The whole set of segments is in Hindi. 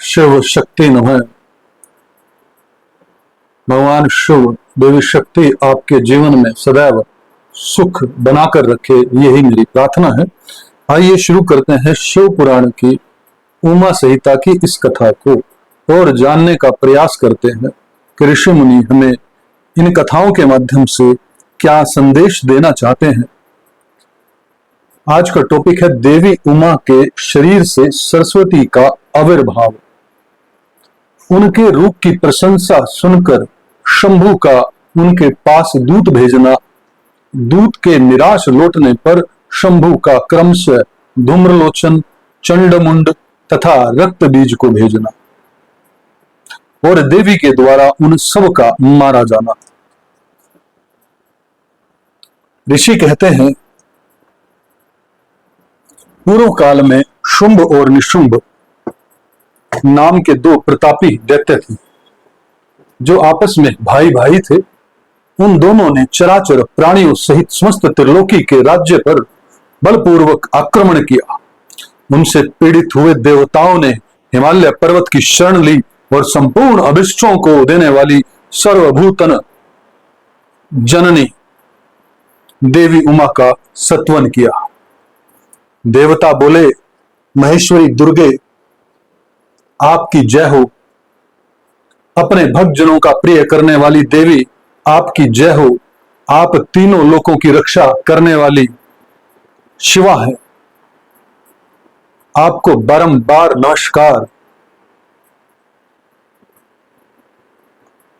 शिव शक्ति नमः। भगवान शिव देवी शक्ति आपके जीवन में सदैव सुख बनाकर रखे, यही मेरी प्रार्थना है। आइए शुरू करते हैं शिव पुराण की उमा संहिता की इस कथा को और जानने का प्रयास करते हैं कि ऋषि मुनि हमें इन कथाओं के माध्यम से क्या संदेश देना चाहते हैं। आज का टॉपिक है देवी उमा के शरीर से सरस्वती का आविर्भाव। उनके रूप की प्रशंसा सुनकर शंभु का उनके पास दूत भेजना, दूत के निराश लौटने पर शंभु का क्रमशः धूम्रलोचन, चंडमुंड तथा रक्त बीज को भेजना और देवी के द्वारा उन सब का मारा जाना। ऋषि कहते हैं, पूर्व काल में शुंभ और निशुंभ नाम के दो प्रतापी दैत्य थे जो आपस में भाई भाई थे। उन दोनों ने चराचर प्राणियों सहित समस्त त्रिलोकी के राज्य पर बलपूर्वक आक्रमण किया। उनसे पीड़ित हुए देवताओं ने हिमालय पर्वत की शरण ली और संपूर्ण अभिष्टों को देने वाली सर्वभूतन जननी देवी उमा का सत्वन किया। देवता बोले, महेश्वरी दुर्गे आपकी जय हो। अपने भक्तजनों का प्रिय करने वाली देवी आपकी जय हो। आप तीनों लोकों की रक्षा करने वाली शिवा है। आपको बारंबार नमस्कार।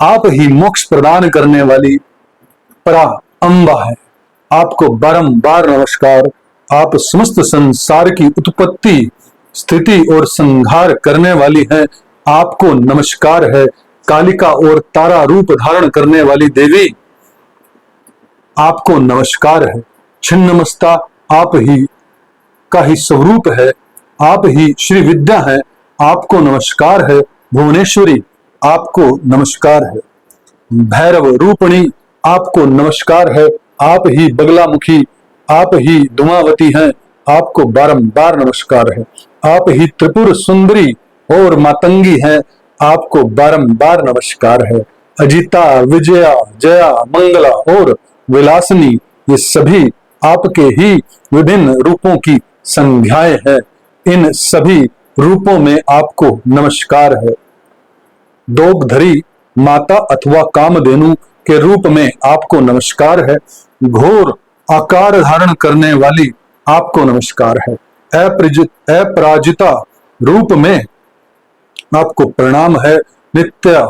आप ही मोक्ष प्रदान करने वाली परा अंबा है। आपको बारंबार नमस्कार। आप समस्त संसार की उत्पत्ति, स्थिति और संहार करने वाली हैं। आपको नमस्कार है। कालिका और तारा रूप धारण करने वाली देवी आपको नमस्कार है। छिन्नमस्ता आप ही का ही स्वरूप है। आप ही श्री विद्या है। आपको नमस्कार है। भुवनेश्वरी आपको नमस्कार है। भैरव रूपणी आपको नमस्कार है। आप ही बगलामुखी, आप ही धुमावती हैं। आपको बारंबार नमस्कार है। आप ही त्रिपुर सुंदरी और मातंगी हैं। आपको बारंबार नमस्कार है। अजिता, विजया, जया, मंगला और विलासिनी, ये सभी आपके ही विभिन्न रूपों की संज्ञाएं हैं। इन सभी रूपों में आपको नमस्कार है। दोगधरी माता अथवा कामधेनु के रूप में आपको नमस्कार है। घोर आकार धारण करने वाली आपको नमस्कार है। अपराजिता रूप में आपको प्रणाम है। नित्य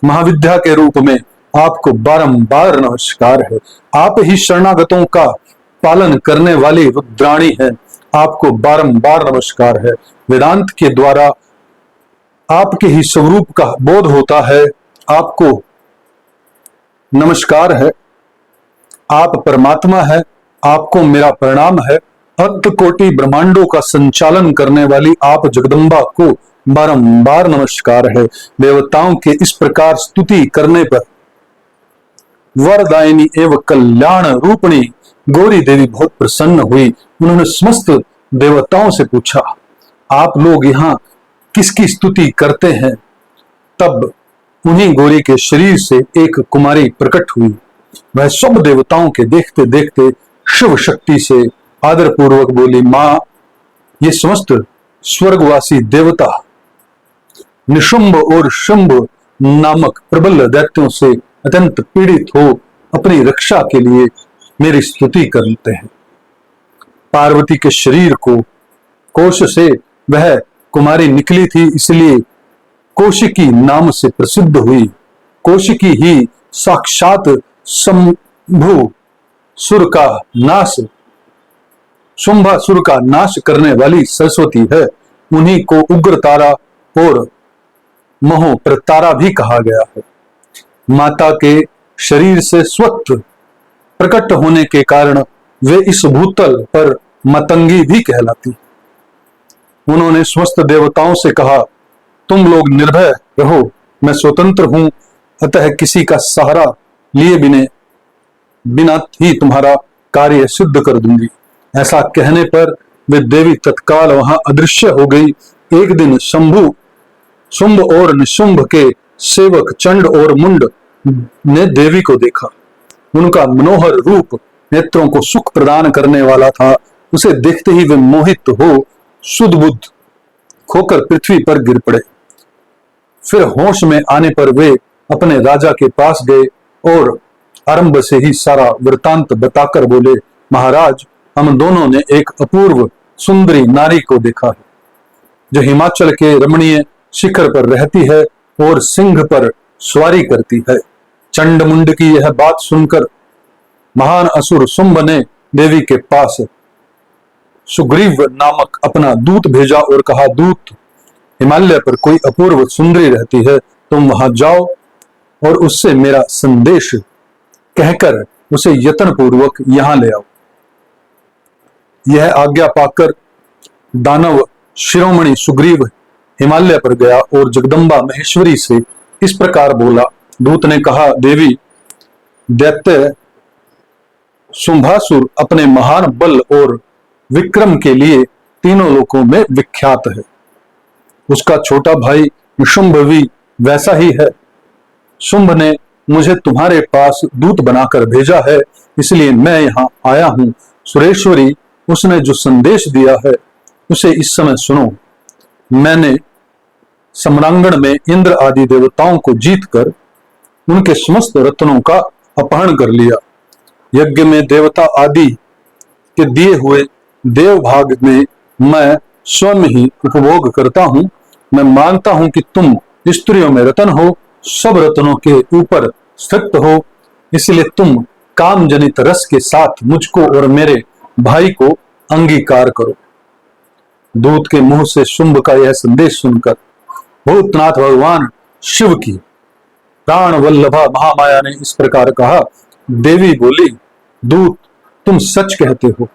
महाविद्या के रूप में आपको बारंबार नमस्कार है। आप ही शरणागतों का पालन करने वाली रुद्राणी है। आपको बारंबार नमस्कार है। वेदांत के द्वारा आपके ही स्वरूप का बोध होता है। आपको नमस्कार है। आप परमात्मा है। आपको मेरा प्रणाम है। अनंत कोटि ब्रह्मांडों का संचालन करने वाली आप जगदम्बा को बारंबार नमस्कार है। देवताओं के इस प्रकार स्तुति करने पर वरदायिनी एवं कल्याण रूपणी गौरी देवी बहुत प्रसन्न हुई। उन्होंने समस्त देवताओं से पूछा, आप लोग यहाँ किसकी स्तुति करते हैं? तब उन्हीं गौरी के शरीर से एक कुमारी प्रकट हुई। वह सब देवताओं के देखते देखते शिव शक्ति से आदर पूर्वक बोली, मां, ये समस्त स्वर्गवासी देवता निशुंभ और शुंभ नामक प्रबल दैत्यों से अत्यंत पीड़ित हो अपनी रक्षा के लिए मेरी स्तुति करते हैं। पार्वती के शरीर को कोश से वह कुमारी निकली थी, इसलिए कौशिकी नाम से प्रसिद्ध हुई। कौशिकी ही साक्षात शंभु सुर का नाश, शुंभासुर का नाश करने वाली सरस्वती है। उन्हीं को उग्र तारा और महो प्रतारा भी कहा गया है। माता के शरीर से स्वतः प्रकट होने के कारण वे इस भूतल पर मतंगी भी कहलाती। उन्होंने समस्त देवताओं से कहा, तुम लोग निर्भय रहो, मैं स्वतंत्र हूं, अतः किसी का सहारा लिए बिना ही तुम्हारा कार्य सिद्ध कर दूंगी। ऐसा कहने पर वे देवी तत्काल वहां अदृश्य हो गई। एक दिन शंभु शुंभ और निशुंभ के सेवक चंड और मुंड ने देवी को देखा। उनका मनोहर रूप नेत्रों को सुख प्रदान करने वाला था। उसे देखते ही वे मोहित हो सुध बुद्ध खोकर पृथ्वी पर गिर पड़े। फिर होश में आने पर वे अपने राजा के पास गए और आरंभ से ही सारा वृतांत बताकर बोले, महाराज, हम दोनों ने एक अपूर्व सुंदरी नारी को देखा है, जो हिमाचल के रमणीय शिखर पर रहती है और सिंह पर सवारी करती है। चंडमुंड की यह बात सुनकर महान असुर शुंभ ने देवी के पास सुग्रीव नामक अपना दूत भेजा और कहा, दूत, हिमालय पर कोई अपूर्व सुंदरी रहती है, तुम वहां जाओ और उससे मेरा संदेश कहकर उसे यत्न पूर्वक यहां ले आओ। यह आज्ञा पाकर दानव शिरोमणि सुग्रीव हिमालय पर गया और जगदम्बा महेश्वरी से इस प्रकार बोला। दूत ने कहा, देवी, दैत्य शुंभासुर अपने महान बल और विक्रम के लिए तीनों लोकों में विख्यात है। उसका छोटा भाई निशुंभ भी वैसा ही है। शुंभ ने मुझे तुम्हारे पास दूत बनाकर भेजा है, इसलिए मैं यहाँ आया हूँ। सुरेश्वरी, उसने जो संदेश दिया है उसे इस समय सुनो। मैंने सम्रांगण में इंद्र आदि देवताओं को जीतकर उनके समस्त रत्नों का अपहरण कर लिया। यज्ञ में देवता आदि के दिए हुए देव भाग में मैं स्वयं ही उपभोग करता हूं। मैं मानता हूं कि तुम स्त्रियों में रत्न हो, सब रत्नों के ऊपर स्थित हो, इसलिए तुम काम जनित रस के साथ मुझको और मेरे भाई को अंगीकार करो। दूत के मुंह से शुंभ का यह संदेश सुनकर भूतनाथ भगवान शिव की प्राण वल्लभा महामाया ने इस प्रकार कहा। देवी बोली, दूत, तुम सच कहते हो,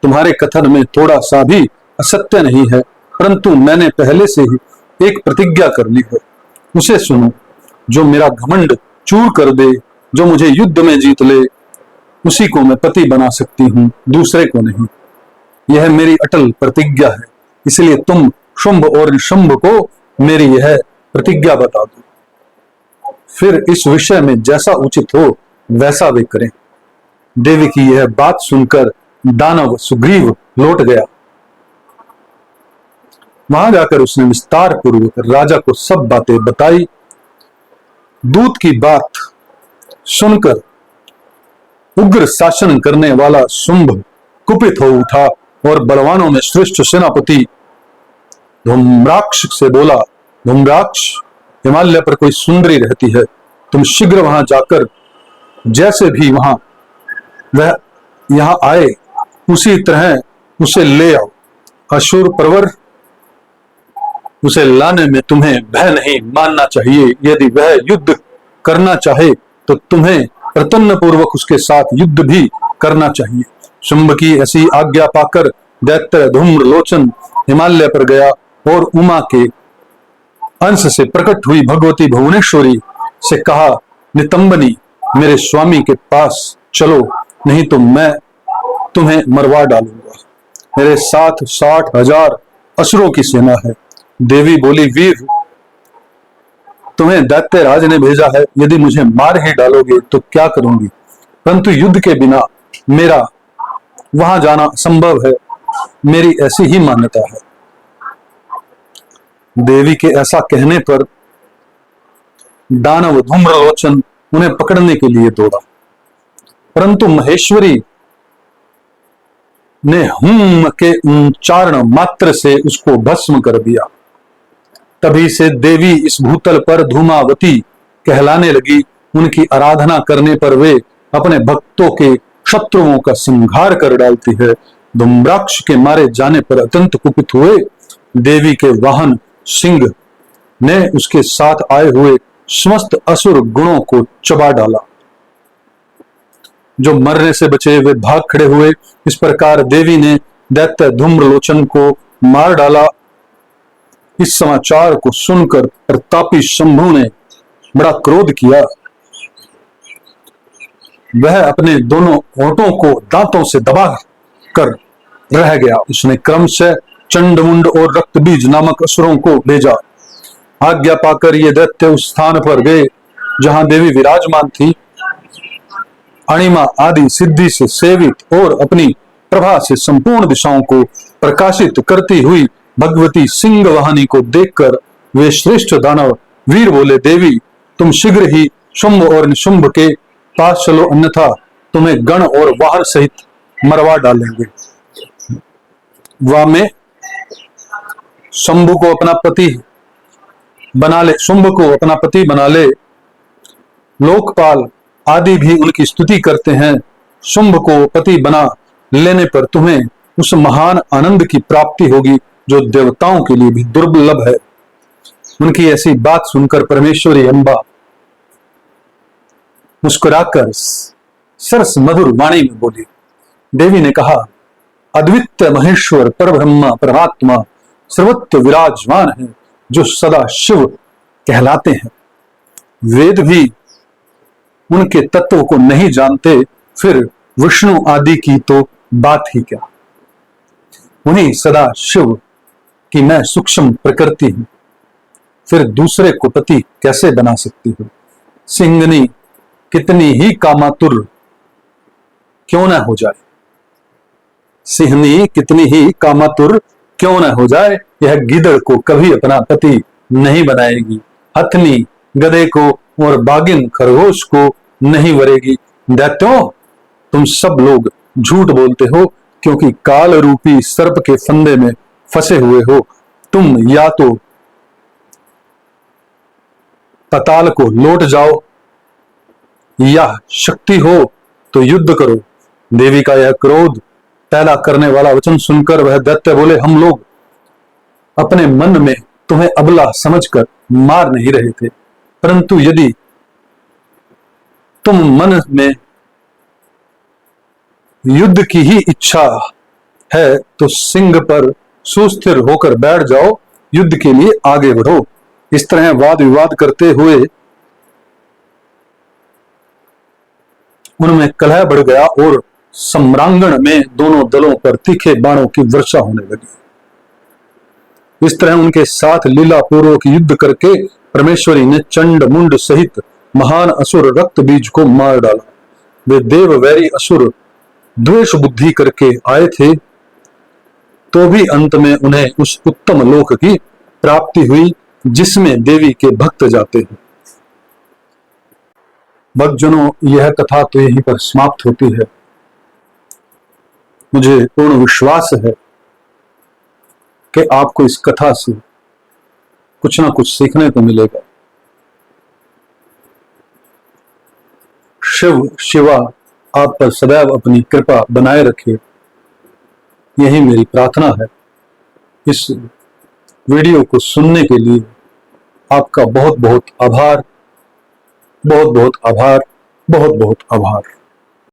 तुम्हारे कथन में थोड़ा सा भी असत्य नहीं है, परंतु मैंने पहले से ही एक प्रतिज्ञा कर ली है, उसे सुनो। जो मेरा घमंड चूर कर दे, जो मुझे युद्ध में जीत ले, उसी को मैं पति बना सकती हूँ, दूसरे को नहीं। यह मेरी अटल प्रतिज्ञा है, इसलिए तुम शुंभ और निशुंभ को मेरी यह प्रतिज्ञा बता दो। फिर इस विषय में जैसा उचित हो वैसा वे करें। देवी की यह बात सुनकर दानव सुग्रीव लौट गया। वहां जाकर उसने विस्तार पूर्वक राजा को सब बातें बताई। दूत की बात सुनकर उग्र शासन करने वाला शुंभ कुपित हो उठा और बलवानों में श्रेष्ठ सेनापति धूम्राक्ष से बोला, धूम्राक्ष, हिमालय पर कोई सुंदरी रहती है, तुम शीघ्र वहां जाकर जैसे भी वह यहां आए उसी तरह उसे ले आओ। असुर प्रवर, उसे लाने में तुम्हें भय नहीं मानना चाहिए। यदि वह युद्ध करना चाहे तो तुम्हें प्रतन्न पूर्वक उसके साथ युद्ध भी करना चाहिए। शुंभ की ऐसी आज्ञा पाकर दैत्य धूम्रलोचन हिमालय पर गया और उमा के अंश से प्रकट हुई भगवती भुवनेश्वरी से कहा, नितंबनी, मेरे स्वामी के पास चलो, नहीं तो मैं तुम्हें मरवा डालूंगा। मेरे साथ 60,000 असुरों की सेना है। देवी बोली, वीर, तुम्हें दैत्यराज ने भेजा है, यदि मुझे मार ही डालोगे तो क्या करूंगी, परंतु युद्ध के बिना मेरा वहां जाना असंभव है, मेरी ऐसी ही मान्यता है। देवी के ऐसा कहने पर दानव धूम्रलोचन उन्हें पकड़ने के लिए दौड़ा, परंतु महेश्वरी ने हुम के उच्चारण मात्र से उसको भस्म कर दिया। तभी से देवी इस भूतल पर धूमावती कहलाने लगी। उनकी आराधना करने पर वे अपने भक्तों के शत्रुओं का संहार कर डालती है। धूम्राक्ष के मारे जाने पर अत्यंत कुपित हुए देवी के वाहन सिंह ने उसके साथ आए हुए समस्त असुर गुणों को चबा डाला। जो मरने से बचे वे भाग खड़े हुए। इस प्रकार देवी ने दैत्य धूम्रलोचन को मार डाला। इस समाचार को सुनकर प्रतापी शंभु ने बड़ा क्रोध किया। वह अपने दोनों होठों को दांतों से दबा कर रह गया। उसने क्रमशः चंडमुंड और रक्तबीज नामक असुरों को भेजा। आज्ञा पाकर ये दैत्य उस स्थान पर गए जहां देवी विराजमान थी। अणिमा आदि सिद्धि से सेवित और अपनी प्रभा से संपूर्ण दिशाओं को प्रकाशित करती हुई भगवती सिंह वाहिनी को देखकर वे श्रेष्ठ दानव वीर बोले, देवी तुम शीघ्र ही शुंभ और निशुंभ के पास चलो, अन्यथा तुम्हें गण और वाहन सहित मरवा डालेंगे। वह में शंभु को अपना पति बना ले, शुंभ को अपना पति बना ले। लोकपाल आदि भी उनकी स्तुति करते हैं। शुंभ को पति बना लेने पर तुम्हें उस महान आनंद की प्राप्ति होगी जो देवताओं के लिए भी दुर्लभ है। उनकी ऐसी बात सुनकर परमेश्वरी अम्बा मुस्कुराकर सरस मधुर वाणी में बोली। देवी ने कहा, अद्वितीय महेश्वर परब्रह्मा परमात्मा सर्वत्र विराजमान है, जो सदा शिव कहलाते हैं। वेद भी उनके तत्व को नहीं जानते, फिर विष्णु आदि की तो बात ही क्या। उन्हीं सदा शिव की मैं सूक्ष्म प्रकृति हूं, फिर दूसरे को पति कैसे बना सकती हूं। सिंहनी कितनी ही कामातुर क्यों न हो जाए, सिंहनी कितनी ही कामातुर क्यों न हो जाए, यह गिदड़ को कभी अपना पति नहीं बनाएगी। हथनी गधे को और बागिन खरगोश को नहीं वरेगी। दैत्यों, तुम सब लोग झूठ बोलते हो, क्योंकि काल रूपी सर्प के फंदे में फंसे हुए हो। तुम या तो पताल को लौट जाओ, या शक्ति हो तो युद्ध करो। देवी का यह क्रोध पैदा करने वाला वचन सुनकर वह दैत्य बोले, हम लोग अपने मन में तुम्हें अबला समझकर मार नहीं रहे थे, परंतु यदि तुम मन में युद्ध की ही इच्छा है तो सिंह पर सुस्थिर होकर बैठ जाओ, युद्ध के लिए आगे बढ़ो। इस तरह वाद विवाद करते हुए उनमें कलह बढ़ गया और सम्रांगण में दोनों दलों पर तीखे बाणों की वर्षा होने लगी। इस तरह उनके साथ लीला पूर्वक युद्ध करके परमेश्वरी ने चंड मुंड सहित महान असुर रक्त बीज को मार डाला। वे देव वैरी असुर द्वेष बुद्धि करके आए थे, तो भी अंत में उन्हें उस उत्तम लोक की प्राप्ति हुई जिसमें देवी के भक्त जाते हैं। भक्तजनों, यह कथा तो यहीं पर समाप्त होती है। मुझे पूर्ण विश्वास है कि आपको इस कथा से कुछ ना कुछ सीखने को मिलेगा। शिव शिवा आप पर सदैव अपनी कृपा बनाए रखे, यही मेरी प्रार्थना है। इस वीडियो को सुनने के लिए आपका बहुत बहुत आभार, बहुत बहुत आभार, बहुत बहुत आभार।